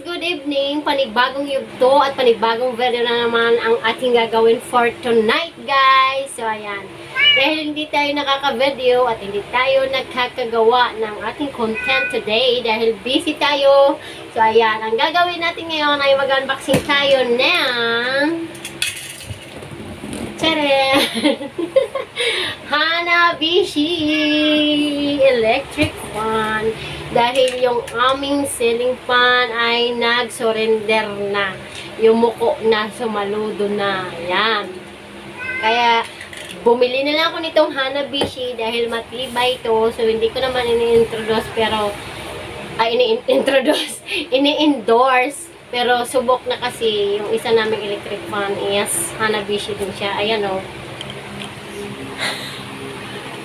good evening. Panibagong yugto at panibagong video na naman ang ating gagawin for tonight, guys. So, ayan. Dahil hindi tayo nakaka-video at hindi tayo nagkakagawa ng ating content today dahil busy tayo. So, ayan. Ang gagawin natin ngayon ay mag-unboxing tayo ng Tcharam! Hanabishi electric fan. Dahil yung aming ceiling fan ay nag-surrender na. Yumuko na, sumaludo na. Yan. Kaya, bumili na lang ako nitong Hanabishi dahil matibay ito. So, hindi ko naman ini-introduce pero, ini-endorse. Pero, subok na kasi yung isa naming electric fan is Hanabishi din siya. Ayan o.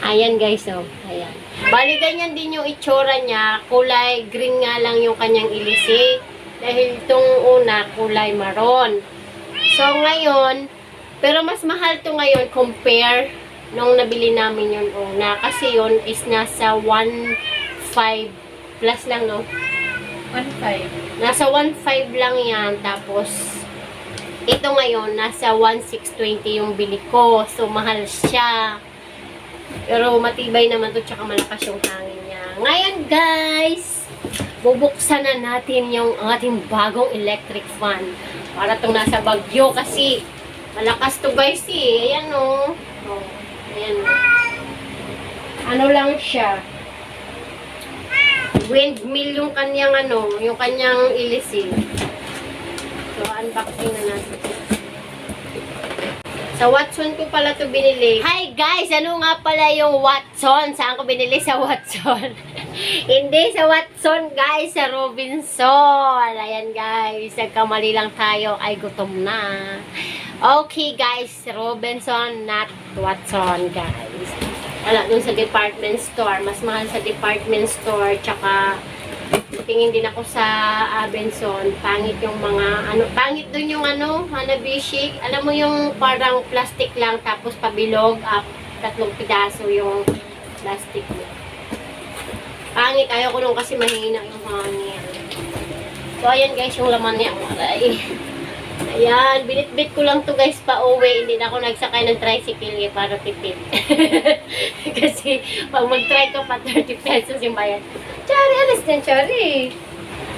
Ayan guys o. Ayan. Bali, ganyan din yung itsura niya. Kulay green nga lang yung kanyang ilisi. Dahil itong una, kulay maroon. So, ngayon, pero mas mahal to ngayon compare nung nabili namin yung una. Kasi yun is nasa 1.5 plus lang, no? 1.5. Nasa 1.5 lang yan. Tapos, ito ngayon, nasa 1.620 yung bili ko. So, mahal siya. Pero matibay naman to, tsaka malakas yung hangin niya. Ngayon guys, bubuksan na natin yung ating bagong electric fan. Para itong nasa Baguio kasi malakas to guys eh. Ayan o. Oh, ayan o. Ano lang siya. Windmill yung kanyang ano, yung kanyang ilisi. So, unboxing na natin. Sa Watson ko pala to binili. Hi guys! Ano nga pala yung Watson? Saan ko binili sa Watson? Hindi sa Watson guys, sa Robinson. Ayan guys, nagkamali lang tayo. Ay, gutom na. Okay guys, Robinson, not Watson guys. Wala, dun sa department store. Mas mahal sa department store. Tsaka, tingin din ako sa Benson. Pangit yung mga, ano, pangit dun yung ano, Hanabishi. Alam mo yung parang plastic lang, tapos pabilog, up, 3 pidaso yung plastic niya. Pangit, ayaw ko nung kasi mahina yung hangin. So, ayan guys, yung laman niya. Aray. Ayan, binit-bit ko lang to guys pa uwi. Hindi na ako nagsakay ng tricycle eh, para tipid. Kasi, pag mag-try ko pa 30 pesos yung bayad. Chari, alas din, Chari.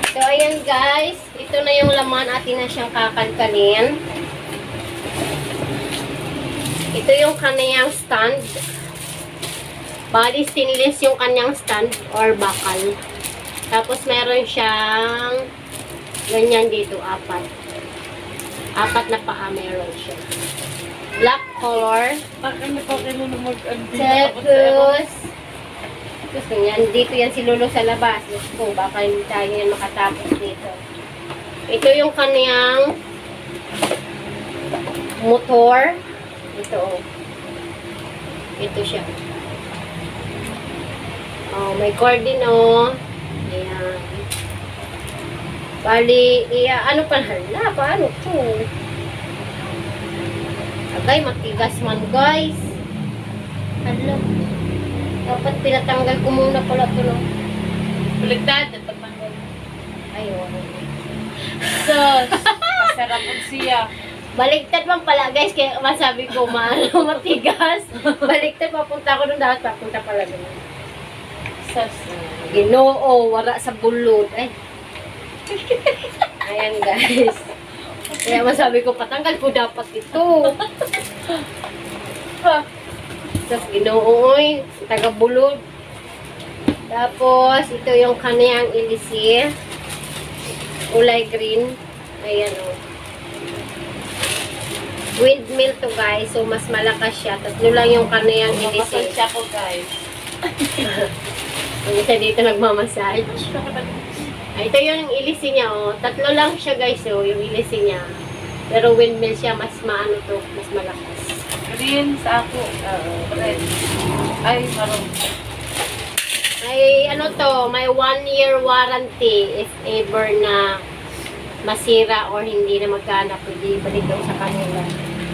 So, ayan guys. Ito na yung laman. Atin na siyang kakalkalin. Ito yung kanyang stand. Bali stainless yung kanyang stand or bakal. Tapos, meron siyang ganyan dito, 4 na paa meron siya. Black color. Bakit na mag-unbin? Tapos, ganyan. Dito yan si Lolo sa labas. Kung baka hindi tayo yan makatapos dito. Ito yung kaniyang motor. Ito, oh. Ito siya. Oh, may cord din, oh. Ayan. Bali, ano pa hala? Paano to? Agay, matigas man, guys. Hala. Dapat pinatanggal ko muna pala ito, no? Baligtad, natapanggal. Ayun. Sus, masarap ang siya. Baligtad man pala, guys. Kaya masabi ko, matigas. Baligtad, papunta ko doon. Dapat papunta pala doon. Sus. Ginoo, wala sa bulod. Ay. Ayan, guys. Kaya masabi ko, patanggal ko dapat ito. Tapos, ginooy, taga-bulod. Tapos, ito yung kaniyang ilisi. Kulay green. Ayan, o. Windmill to, guys. So, mas malakas siya. 3 lang yung kaniyang ilisi. Mapasensya ko, guys. Ang isa dito nagmamassage. Ito yung ilisi niya, oh. 3 lang siya, guys, oh, yung ilisi niya. Pero windmill siya, mas maano to, mas malakas. Green sa ako. Red. Ay, maroon. Ay, ano to, may 1-year warranty if ever na masira or hindi na magkana, pwede balik daw sa kanila.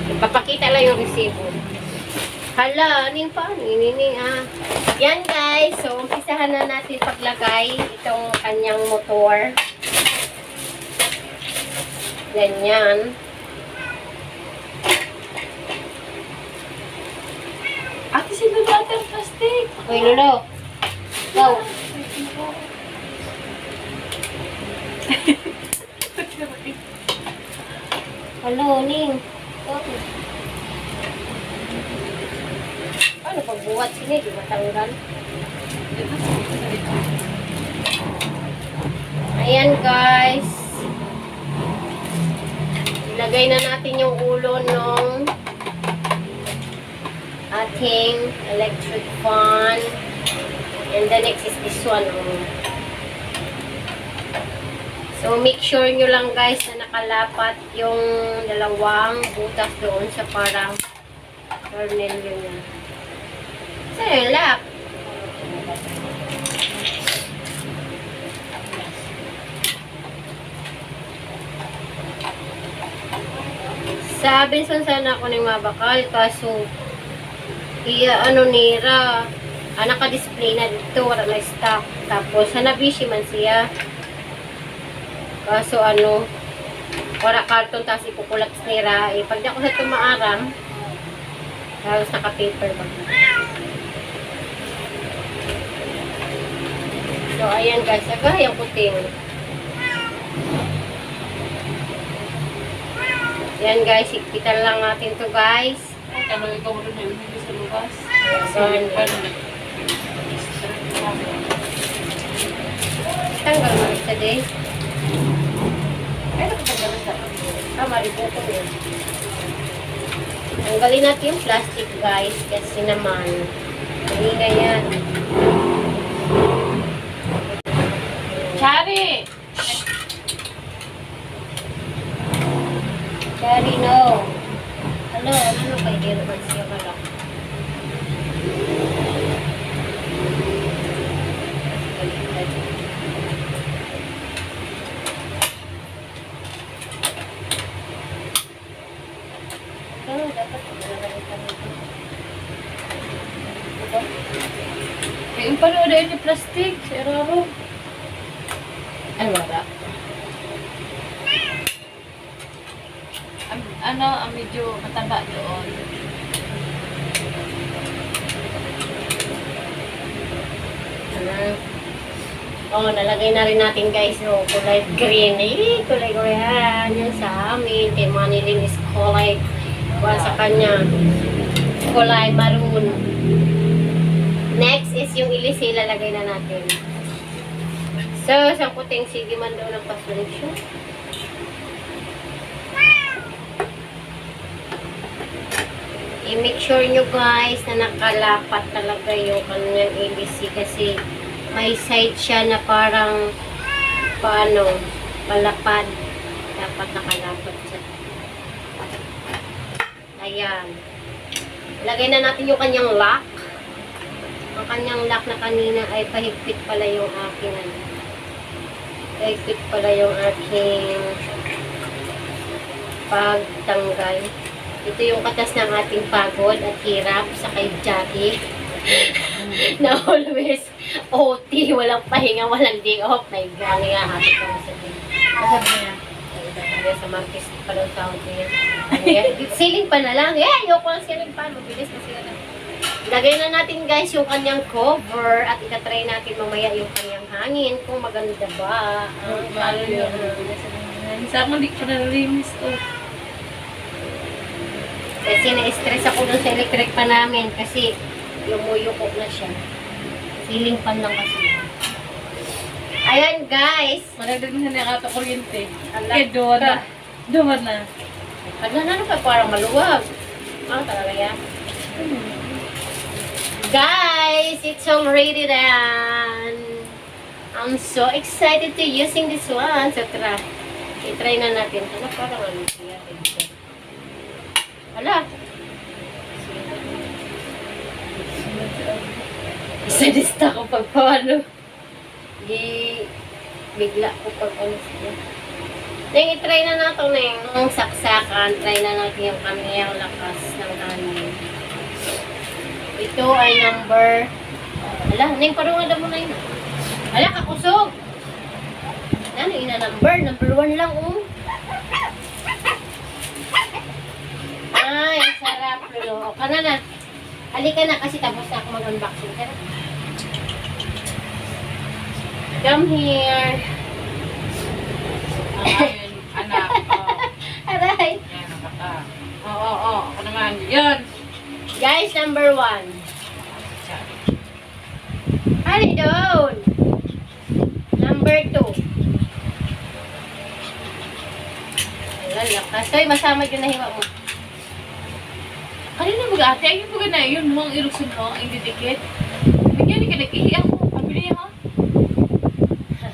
Ipapakita lang yung resibo. Hala, ning pa, nining ah. Yan guys, so umpisahan na natin paglagay itong kanyang motor. Ganyan. Ate, sino natin ang plastic? Uy, Lolo. Go. Hello, Ning. Okay. Paano pagbuhat sila? Di matanggal. Ayan, guys. Ilagay na natin yung ulo nung ating electric fan. And the next is this one. So, make sure nyo lang guys na nakalapat yung dalawang butas doon sa parang tornilyo niya. Saan yung lock? Sa Benson sana ako ng mabakal kaso ano nira naka-display na dito, wala na stock. Tapos hanabishi man siya. Kaso wala karton tapos ipukulaps nira. Pag di ako sa tumaaram, tapos naka-paper ba. So, ayan guys, agay ang puting. Yan guys, ikitan lang natin to guys. Ano, ikaw mo rin yung hindi sa lugas? Tanggal mo rin sa day. Ay, nakapagdala sa Maributo yun. Tanggalin natin yung plastic guys kasi naman maingay yan. Chari! Daddy, no. Ano kay Dero man siya malak. Dapat nalagyan ito. Yung panood ay yung plastic. Si Raro. Ay, wala. Ang medyo mataba doon. Nalagay na rin natin guys, kulay green. Kulay ko yan. Yan sa amin. Kay Manilin is kulay. Sa kanya, kulay maroon. Next is yung ilisi, lalagay na natin. So, sa puting sige man daw ng pasunsyon. I-make sure nyo guys na nakalapat talaga yung kanyang ABC kasi may side siya na parang palapad. Dapat nakalapat siya. Ayan. Lagay na natin yung kanyang lock. Ang kanyang lock na kanina ay pahigpit pala yung aking pahigpit pala yung aking pagtanggal. Ito yung katas ng ating pagod at hirap sa kay Jackie. Na always OT, walang pahinga, walang day off. May gani nga, happy ko sa day. Kasab niya. Sa Marquez pa daw sa niya. Ceiling pa na lang. Ayoko ang ceiling pa. Mabilis kasi yan. Lagay na natin guys yung kanyang cover at itatry natin mamaya yung kanyang hangin kung maganda ba. Paano niya. Sa akin, hindi ko na nalinis to. Kasi na-stress ako dun sa electric pa namin kasi lumuyukok na siya. Ceiling pan lang kasi. Ayan guys. Malagdag na niya kata kuryente. Ala. Doon na. Doon na. Ano pa parang maluwag. Talaga yan. Guys, it's already done. I'm so excited to using this one. So try. I-try na natin. Parang ano siya. Hala. Sadista ko pag paano. Bigla ko pag ano siya. Then, i-try na natin na yung saksakan. Try na natin yung kanyang lakas ng hangin. Ito ay number... Hala, Neng, parang nga mo na yun. Hala, kakusog! Ano yun na number? Number 1 lang, oh. Ay, sarap, Lolo. O, kana na. Halika na kasi tapos na ako mag-unboxing. Tara. Come here. Ayun, anak. Aray. Yan, nakaka. Oo. Ako naman. Yun. Guys, number 1. Hali doon. Number 2. Ayan, lakas. Toy, masama yung nahiwa mo. Kanina mga ate, ayun mga na yun, mga iruksun mo, ang didikit. Bigyan ka nag-ihi ako, pabili mo.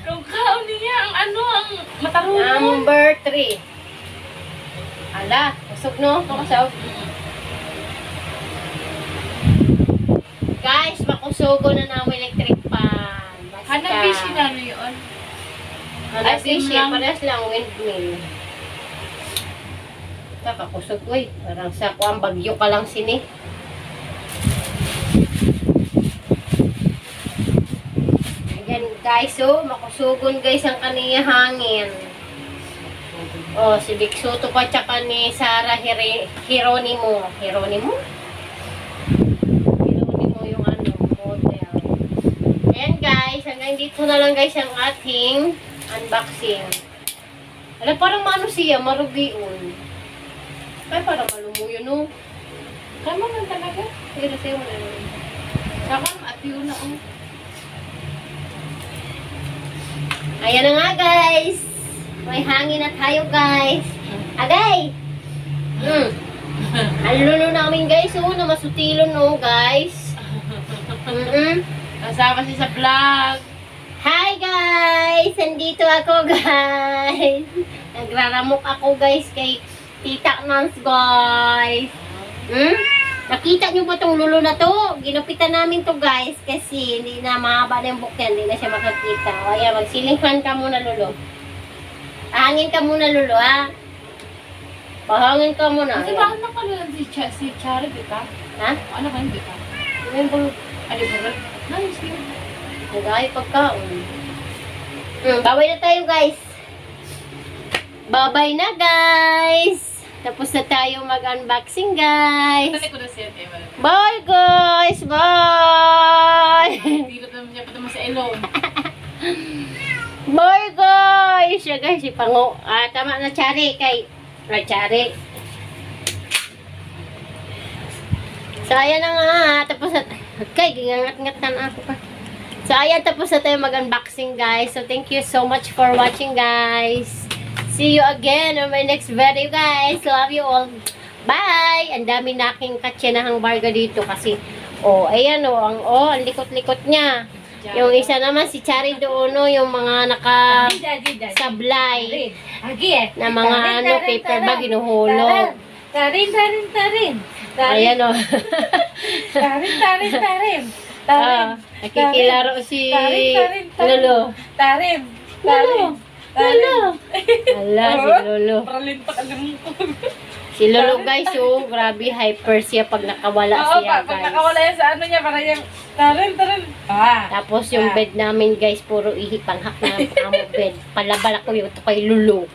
Kung kaon niya, ang matarungo. Number 3. Ala, kusog no? Kusog. Guys, makusugo na ng electric fan. Basta. Hanabishi na ano yun? Hanabishi, As in lang. parehas lang windmill. Kusog ko eh. Parang sa kuang bagyo ka lang sini. Ayan guys, oh, makusugon guys ang kaniya hangin. Oh, si Vic Soto pa tsaka ni Sarah Hieronimo. Hieronimo yung ano, model. Ayan guys, hanggang dito na lang guys ang ating unboxing. Alam, parang maano siya, marugion. Ay, parang malumuyo no. Tama man talaga. Sige, sa'yo mo na yun. Saka, at yun na ang... Ayan na nga guys. May hangin na tayo guys. Agay! Ang lulo namin guys, oh, na masutilon oh guys. Kasama siya sa vlog. Hi guys! Andito ako guys. Nagraramok ako guys kay Tita Nance guys. Nakita nyo ba tong lulo na to? Ginupitan namin to guys kasi hindi na mahaba na yung buhok yan. Hindi na siya makakita. O ayan, magsilinghan ka muna lulo. Hangin ka muna lulo ha. Pahangin ka muna. Kasi Ayan. bakit nakalalan si Chari, di ka? Ha? Ano ka, hindi ka? Ayan po. Adi ba? Nice yun. Nagay pagkaon. Babay na tayo guys. Babay na guys. Tapos na tayo mag-unboxing guys. Tani ko na siya, Ewan. Bye guys. Bye. Hindi naman siya pa naman sa ilong. Bye guys. Siya guys, si Pango. Tama na Chari kay Chari. So ayan na nga. Tapos na kay gingangat-ngatan ako pa. So ayan, tapos na tayo mag-unboxing guys. So thank you so much for watching guys. See you again on my next video guys. Love you all. Bye! Ang dami na aking katsenahang barga dito kasi ayan ang likot-likot niya. Yung isa naman si Chari doon yung mga naka-sablay na mga paper bag ginuhulog. Tarin. Ayan Tarin. Nakikilaro si Tarin. Lolo. Tarin. Lolo! Ala, si Lolo. Paralin pa alam ko. Si Lolo guys, grabe hyper siya pag nakawala siya Pag guys. nakawala yan sa ano niya, parang yung tarin. Tapos yung bed namin guys, puro ihipanghak na amo bed. Palabal ako yung ito kay Lolo.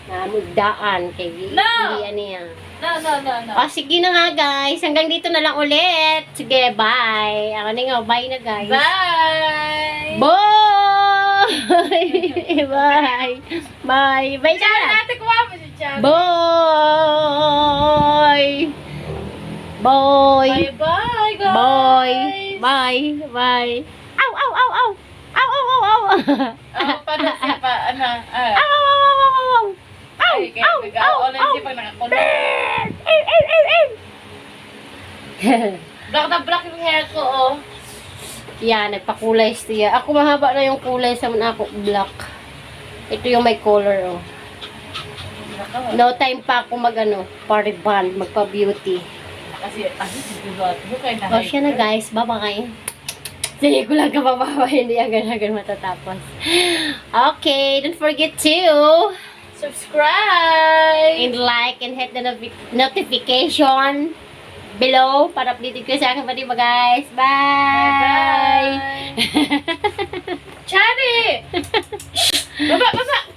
Namugdaan kay Iyan niya. No. Sige na nga guys. Hanggang dito na lang ulit. Sige, bye. Ako na nga, bye na guys. Bye! Bye! Bye! Bye Diyan na! natin kuha mo si Chad. Bye! Bye! Bye, guys! Bye! Bye! Ow! Ow! Ow! Ow! Ow! Ow! Ow! Ow! Paano siya pa, ano? Ow! Ow! Ow! Ow! Ow! Ay, kaya nag-aolan siya pag nakakulong. Black na black yung hair ko, oh. Yan, nagpakulay siya. Ako mahaba na yung kulay sa mga ako black. Ito yung may color, oh. No time pa ako party band, magpa-beauty. Kasi siguro kayo na. O, siya na guys. Bye-bye. Sige ko lang kabababa. Hindi agad-agad matatapos. Okay, don't forget to Subscribe! and like and hit the notification below para updated ko sa akin pa diba guys. Bye! Bye! Chari! Baba!